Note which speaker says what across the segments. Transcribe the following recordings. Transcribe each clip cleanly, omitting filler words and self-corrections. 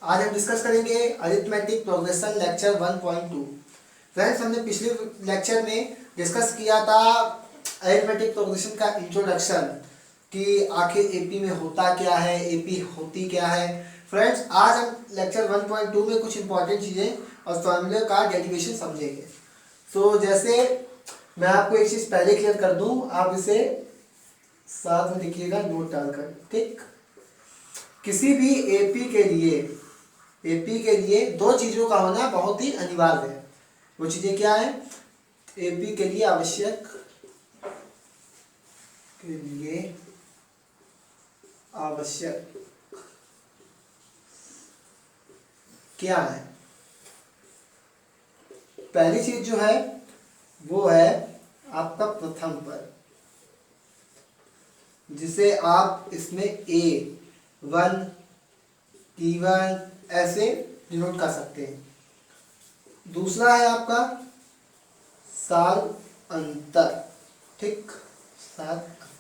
Speaker 1: आज हम डिस्कस करेंगे अरिथमेटिक प्रोग्रेशन लेक्चर 1.2। फ्रेंड्स, हमने पिछले लेक्चर में डिस्कस किया था अरिथमेटिक प्रोग्रेशन का इंट्रोडक्शन कि आखिर एपी में होता क्या है, एपी होती क्या है। फ्रेंड्स, आज हम लेक्चर 1.2 में कुछ इंपॉर्टेंट चीज़ें और फॉर्मूले का डेरिवेशन समझेंगे। तो जैसे मैं आपको एक चीज़ पहले क्लियर कर दूं, आप इसे साथ में लिखिएगा नोट डालकर, ठीक। किसी भी एपी के लिए दो चीज़ों का होना बहुत ही अनिवार्य है। वो चीज़ें क्या है? एपी के लिए आवश्यक क्या है? पहली चीज जो है वो है आपका प्रथम पद, जिसे आप इसमें A1 T1 ऐसे डिनोट कर सकते हैं। दूसरा है आपका साल अंतर, ठीक, साल अंतर,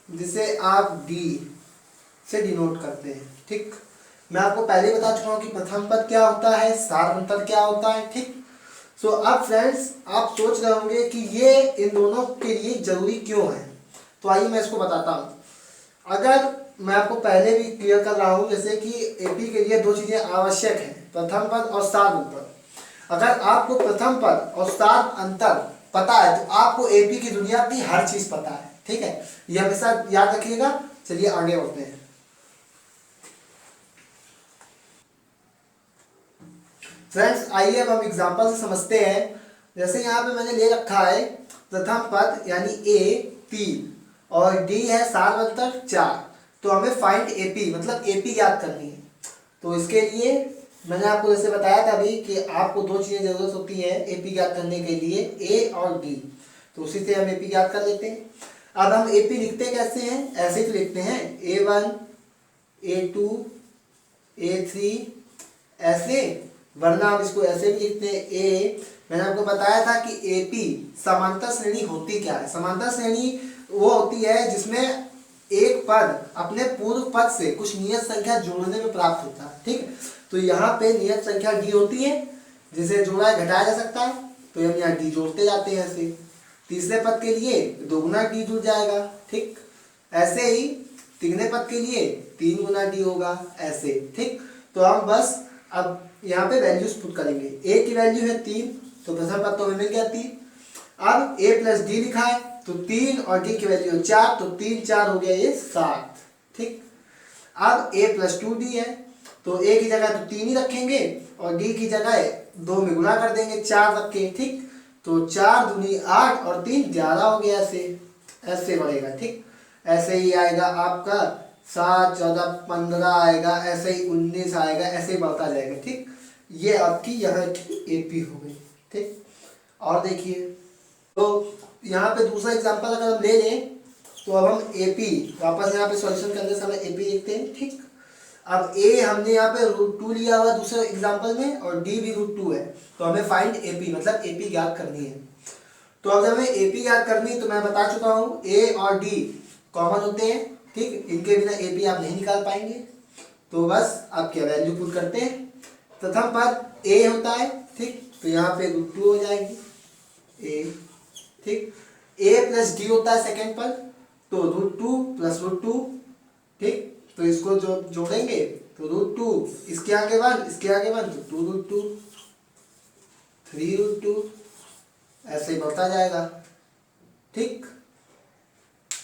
Speaker 1: जिसे आप D से डिनोट करते हैं, ठीक। मैं आपको पहले बता चुका हूं कि प्रथम पद क्या होता है, साल अंतर क्या होता है, ठीक। सो अब फ्रेंड्स, आप सोच रहे होंगे कि ये इन दोनों के लिए जरूरी क्यों है। तो आइए मैं इसको बताता हूं। अगर मैं आपको पहले भी क्लियर कर रहा हूं, जैसे कि एपी के लिए दो चीजें आवश्यक हैं, प्रथम पद और सार अंतर। अगर आपको प्रथम पद और सार अंतर पता है तो आपको एपी की दुनिया की हर चीज पता है, ठीक है। ये हमेशा याद रखिएगा। चलिए आगे बढ़ते हैं। फ्रेंड्स, आइए अब हम एग्जांपल से समझते हैं। जैसे यहाँ पे मैंने ले रखा है प्रथम पद यानी ए 3 और डी है साल अंतर 4। तो हमें फाइंड एपी मतलब एपी याद करनी है। तो इसके लिए मैंने आपको जैसे बताया था अभी कि आपको दो चीज़ें जरूरत होती है एपी याद करने के लिए, ए और डी। तो उसी से हम एपी याद कर लेते हैं। अब हम एपी लिखते कैसे हैं? ऐसे तो लिखते हैं A1 A2 A3 ऐसे, वरना हम इसको ऐसे भी लिखते हैं ए। मैंने आपको बताया था कि एपी समांतर श्रेणी होती क्या है। समांतर श्रेणी वो होती है जिसमें एक पद अपने पूर्व पद से कुछ नियत संख्या जोड़ने में प्राप्त होता है, ठीक। तो यहाँ पे नियत संख्या डी होती है जिसे जोड़ा घटाया जा सकता है, तो हम यहाँ डी जोड़ते जाते हैं ऐसे। तीसरे पद के लिए दोगुना डी जुड़ जाएगा, ठीक। ऐसे ही तिगने पद के लिए 3 गुना डी होगा ऐसे, ठीक। तो हम बस अब यहाँ पे वैल्यूज पुट करेंगे। ए की वैल्यू है 3, तो प्रथम पद तो हमें मिल गया 3। अब ए प्लस डी लिखा है तो 3 और डी की वैल्यू 4, तो 3 4 हो गया ये 7, ठीक। अब ए प्लस 2 डी है तो ए की जगह तो 3 ही रखेंगे और डी की जगह 2 में गुना कर देंगे 4 रख के, ठीक। तो 4 दूनी 8 और 3 11 हो गया ऐसे, ऐसे बढ़ेगा, ठीक। ऐसे ही आएगा आपका 7 14 15 आएगा, ऐसे ही 19 आएगा, ऐसे ही बढ़ता जाएगा, ठीक। ये आपकी यहाँ की एपी हो गई, ठीक। और देखिए, तो यहाँ पे दूसरा एग्जांपल अगर हम ले लें तो अब हम एपी वापस यहाँ पे सॉल्यूशन करने से हमें एपी लिखते हैं, ठीक। अब ए हमने यहाँ पे √2 लिया हुआ दूसरे एग्जांपल में और डी भी √2 है, तो हमें फाइंड एपी मतलब एपी ज्ञात करनी है। तो अब हमें एपी याद करनी है तो मैं बता चुका हूँ ए और डी कॉमन होते हैं, ठीक। इनके बिना एपी आप नहीं निकाल पाएंगे। तो बस आप क्या वैल्यू पुट करते हैं। प्रथम पद ए होता है, ठीक, तो यहाँ पे √2 हो जाएगी ए, ठीक। ए प्लस डी होता है सेकेंड पद, तो √2 प्लस √2, ठीक। तो इसको जो जोड़ेंगे तो √2 इसके आगे 1 इसके आगे 1 तो 2√2 3√2 ऐसे ही बढ़ता जाएगा, ठीक।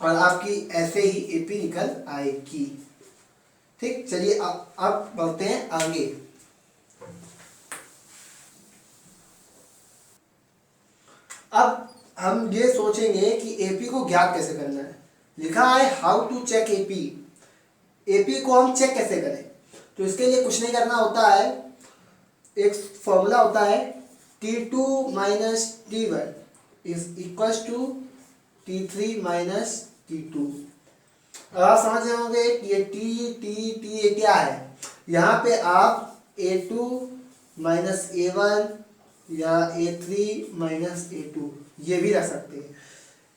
Speaker 1: और आपकी ऐसे ही एपी निकल आएगी, ठीक। चलिए अब बढ़ते हैं आगे। अब हम ये सोचेंगे कि एपी को ज्ञात कैसे करना है। लिखा है how to check AP. AP को हम चेक कैसे करें? तो इसके लिए कुछ नहीं करना होता है, एक फॉर्मूला होता है T2 minus T1 is equal to T3 minus T2। अब आप समझ रहे होंगे कि ये टी ये क्या है। यहाँ पे आप A2 माइनस A1 या A3 माइनस A2 ये भी रख सकते हैं।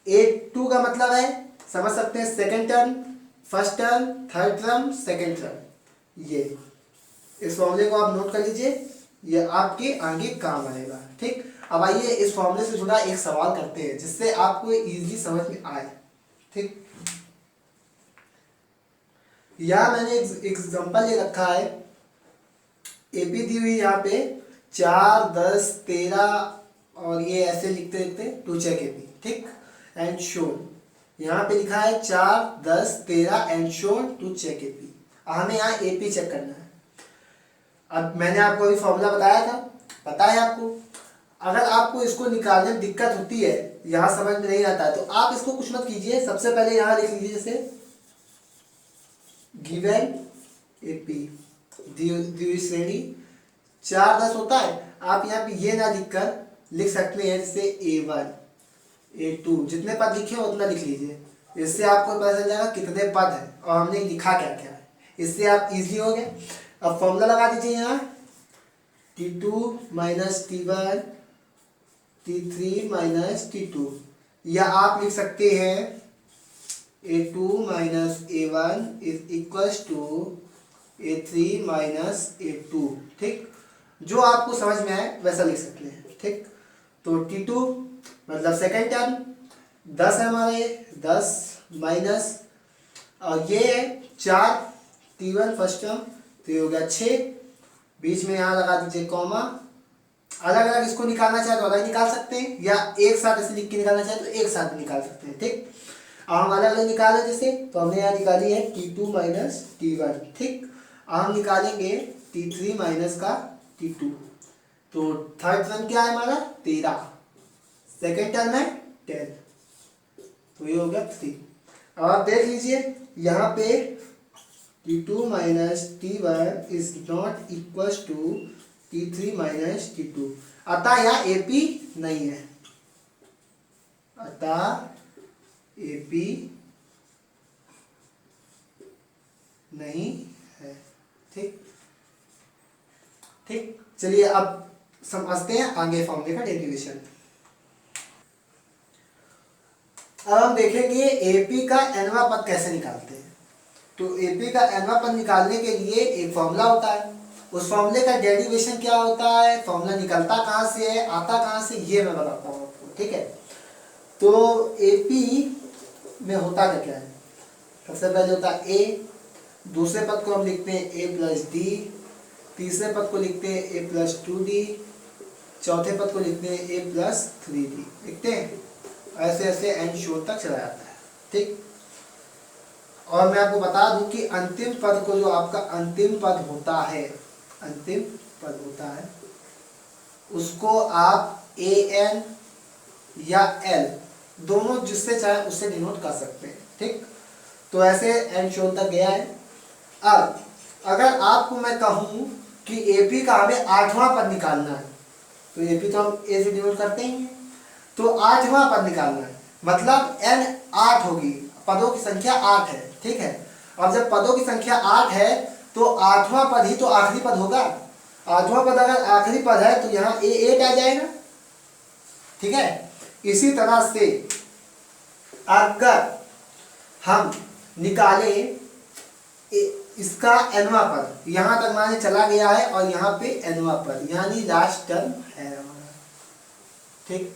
Speaker 1: A2 का मतलब है, समझ सकते हैं, second term, first term, third term, second term. ये इस फॉर्मूले को आप नोट कर लीजिए, ये आपके आगे काम आएगा। ठीक, अब आइए इस फॉर्मूले से जुड़ा एक सवाल करते हैं जिससे आपको इजीली समझ में आए। ठीक, यहाँ मैंने एग्जांपल ये रखा है, एपी दी हुई यहाँ पे 4, 10, 13 और ये ऐसे लिखते लिखते टू चेक एपी। ठीक, एंड शोन यहाँ पे लिखा है 4, 10, 13 and shown to check AP. हमें यहाँ एपी चेक करना है। अब मैंने आपको अभी फॉर्मूला बताया था, पता है आपको। अगर आपको इसको निकालने में दिक्कत होती है, यहाँ समझ में नहीं आता है, तो आप इसको कुछ मत कीजिए। सबसे पहले यहाँ लिख लीजिए जैसे गिवन एपी दी हुई श्रेणी 4, 10 होता है। आप यहाँ पे ये ना लिखकर लिख सकते हैं जैसे A1, A2, जितने पद लिखे हो उतना लिख लीजिए। इससे आपको पता चल जाएगा कितने पद है और हमने लिखा क्या क्या है। इससे आप इजी हो गए। अब फॉर्मूला लगा दीजिए यहाँ T2 minus T1 T3 minus T2, या आप लिख सकते हैं A2 minus A1 is equals to A3 minus A2। ठीक, जो आपको समझ में आए वैसा लिख सकते हैं। ठीक, तो T2 मतलब सेकेंड टर्म 10 है हमारा, ये 10 माइनस और ये है 4 T1 फर्स्ट टर्म, तो ये हो गया 6। बीच में यहाँ लगा दीजिए कॉमा। अलग अलग इसको निकालना चाहे तो अलग निकाल सकते हैं, या एक साथ ऐसे लिख के निकालना चाहे तो एक साथ निकाल सकते हैं। ठीक, अब हम अलग अलग निकाले जैसे, तो हमने यहाँ निकाली है T2 माइनस T1। ठीक, अब हम निकालेंगे T3 माइनस का T2। तो थर्ड टर्म क्या है हमारा 13, सेकेंड टर्म है 10, तो ये हो गया 3। अब आप देख लीजिए यहाँ पे T2 minus T1 is not equal to T3 minus T2, अतः यहाँ AP नहीं है, अतः AP नहीं है। ठीक, ठीक, चलिए अब समझते हैं आगे फॉर्मूले का डेरिवेशन। अब हम देखेंगे AP का nवां पद कैसे निकालते हैं। तो AP का nवां पद निकालने के लिए एक फॉर्मूला होता है। उस फॉर्मूले का डेरिवेशन क्या होता है, फॉर्मूला निकलता कहाँ से है, आता कहाँ से, ये मैं बताता हूँ आपको। ठीक है, तो AP में होता क्या है, सबसे पहले होता है A, दूसरे पद को हम लिखते हैं A प्लस D, तीसरे पद को लिखते हैं A प्लस 2D, चौथे पद को लिखते हैं A प्लस 3D। लिखते हैं ऐसे ऐसे एंड शोर तक चला जाता है। ठीक, और मैं आपको बता दूं कि अंतिम पद को, जो आपका अंतिम पद होता है, अंतिम पद होता है, उसको आप AN या L दोनों जिससे चाहे उससे डिनोट कर सकते हैं। ठीक, तो ऐसे एंड शोर तक गया है। अब अगर आपको मैं कहूं कि AP का हमें 8वां पद निकालना है, तो AP तो हम A से डिनोट करते हैं, तो 8वां पद निकालना है, मतलब N 8 होगी, पदों की संख्या 8 है। ठीक है, अब जब पदों की संख्या 8 है तो 8वां पद ही तो आखिरी पद होगा। 8वां पद अगर आखिरी पद है तो यहाँ A8 आ जाएगा। ठीक है, इसी तरह से अगर हम निकालें इसका nवां पद, यहाँ तक माने चला गया है और यहाँ पे nवां पद यानी लास्ट टर्म है हमारा। ठीक,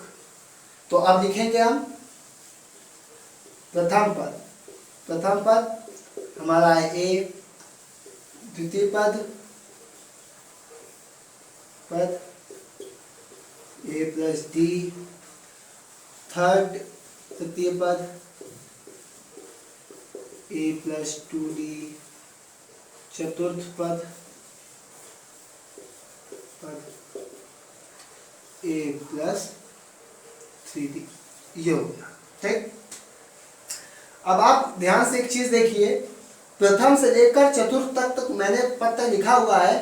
Speaker 1: तो अब लिखेंगे हम प्रथम पद। प्रथम पद हमारा है A, द्वितीय पद A प्लस D, थर्ड तृतीय पद A प्लस 2D, चतुर्थ पद A प्लस 3D। ये हो गया। ठीक, अब आप ध्यान से एक चीज देखिए, प्रथम से लेकर चतुर्थ तक मैंने पद तक लिखा हुआ है,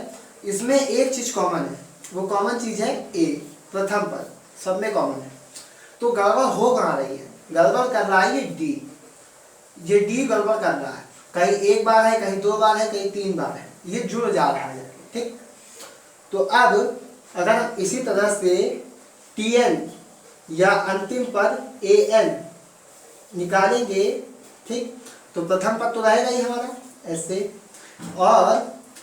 Speaker 1: इसमें एक चीज कॉमन है, वो कॉमन चीज है A, प्रथम पद सब में कॉमन है। तो गड़बड़ हो कहाँ रही है, गड़बड़ कर रहा है ये D, ये D गड़बड़ कर रहा है, कहीं एक बार है, कहीं 2 बार है, कहीं 3 बार है, ये जुड़ जा रहा है। ठीक, तो अब अगर इसी तरह से TN या अंतिम पद AN निकालेंगे, ठीक, तो प्रथम पद तो रहेगा ही हमारा ऐसे, और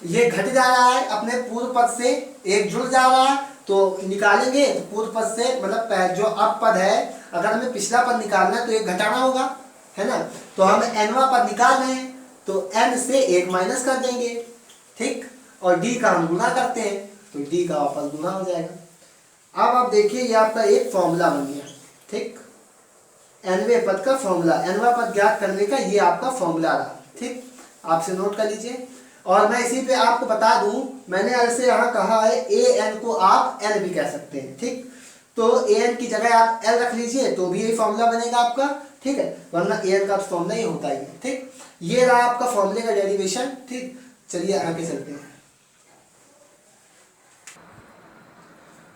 Speaker 1: ये घट जा रहा है अपने पूर्व पद से, एक जुड़ जा रहा है, तो निकालेंगे तो पूर्व पद से मतलब जो अब पद है, अगर हमें पिछला पद निकालना है तो एक घटाना होगा, है ना। तो हम nवां पद निकाल रहे हैं तो n से एक माइनस कर देंगे, ठीक। और d का हम गुना करते हैं तो d का वापस गुना हो जाएगा। अब आप देखिए ये आपका एक फॉर्मूला बन गया, ठीक। nवें पद का फॉर्मूला, nवां पद ज्ञात करने का ये आपका फॉर्मूला रहा, ठीक। आपसे नोट कर लीजिए। और मैं इसी पे आपको बता दूं, मैंने ऐसे यहाँ कहा है an को आप l भी कह सकते हैं, ठीक। तो an की जगह आप l रख लीजिए तो भी यही फॉर्मूला बनेगा आपका, ठीक है, वरना an का फॉर्मूला ही होता है, ठीक। ये रहा आपका फॉर्मूले का डेरिवेशन, ठीक। चलिए आगे चलते हैं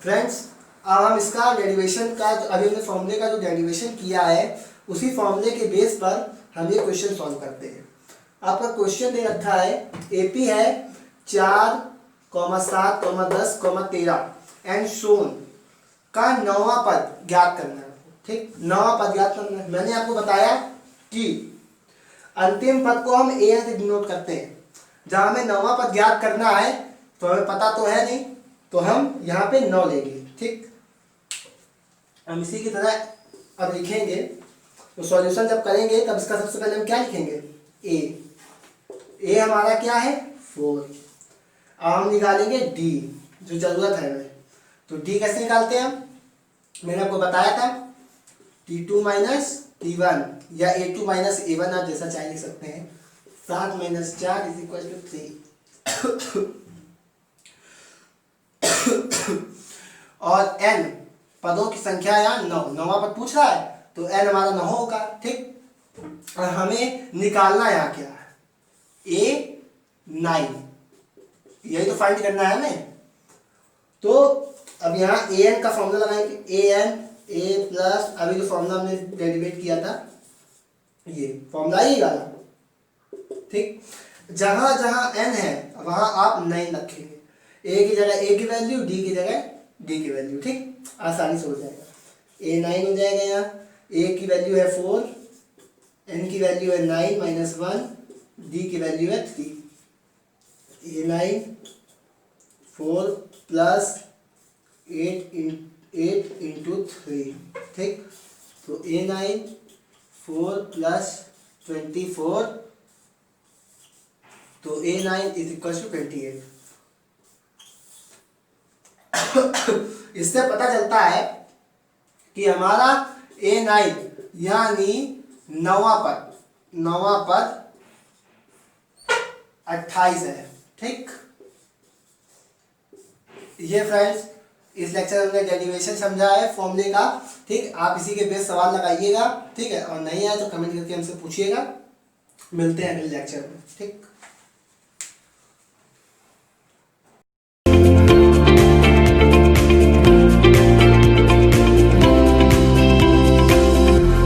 Speaker 1: फ्रेंड्स। अब हम इसका डेरिवेशन का अभी हमने फॉर्मूले का जो डेरिवेशन किया है उसी फॉर्मूले के बेस पर हम ये क्वेश्चन सॉल्व करते हैं। आपका क्वेश्चन दे रखा है एपी है 4, 7, 10, 13 एंड सोन का नौवां पद ज्ञात करना है, ठीक। नौवां पद ज्ञात करना है। मैंने आपको बताया कि अंतिम पद को हम ए से डिनोट करते हैं। जहां हमें नौवां पद ज्ञात करना है तो हमें पता तो है नहीं, तो हम यहाँ पे 9 लेंगे, ठीक। हम इसी की तरह अब लिखेंगे, तो सॉल्यूशन जब करेंगे तब इसका सबसे पहले हम क्या लिखेंगे, ए हमारा क्या है 4। अब हम निकालेंगे डी, जो जरूरत है हमें। तो डी कैसे निकालते हैं हम, मैंने आपको बताया था T2 माइनस T1 या A2 माइनस A1, आप जैसा चाहे लिख सकते हैं। 7 माइनस 4 इज इक्वल टू 3। और n पदों की संख्या यहाँ 9, नौवां पद पूछ रहा है तो n हमारा 9 होगा, ठीक। और हमें निकालना यहाँ क्या है, A9, यही तो फाइंड करना है हमें। तो अब यहाँ an का फॉर्मूला लगाएंगे, an a प्लस अभी जो फॉर्मूला हमने डेरिवेट किया था ये फॉर्मूला ही वाला, ठीक। जहां जहां n है वहां आप 9 रखेंगे, a की जगह a की वैल्यू, d की जगह d की वैल्यू, ठीक। आसानी से हो जाएगा, A9 हो जाएगा। यहाँ a की वैल्यू है 4, n की वैल्यू है 9 माइनस 1, d की वैल्यू है 3। A9 4 प्लस 8 इंटू 3, ठीक। तो A9 4 प्लस 24, तो A9 इज इक्वल टू 28। इससे पता चलता है कि हमारा A9 यानी नौवां पद 28 है, ठीक। ये फ्रेंड्स इस लेक्चर में हमने डेरिवेशन समझा है फॉर्मूले का, ठीक। आप इसी के बेस सवाल लगाइएगा, ठीक है। और नहीं आए तो कमेंट करके हमसे पूछिएगा। मिलते हैं अगले लेक्चर में, ठीक।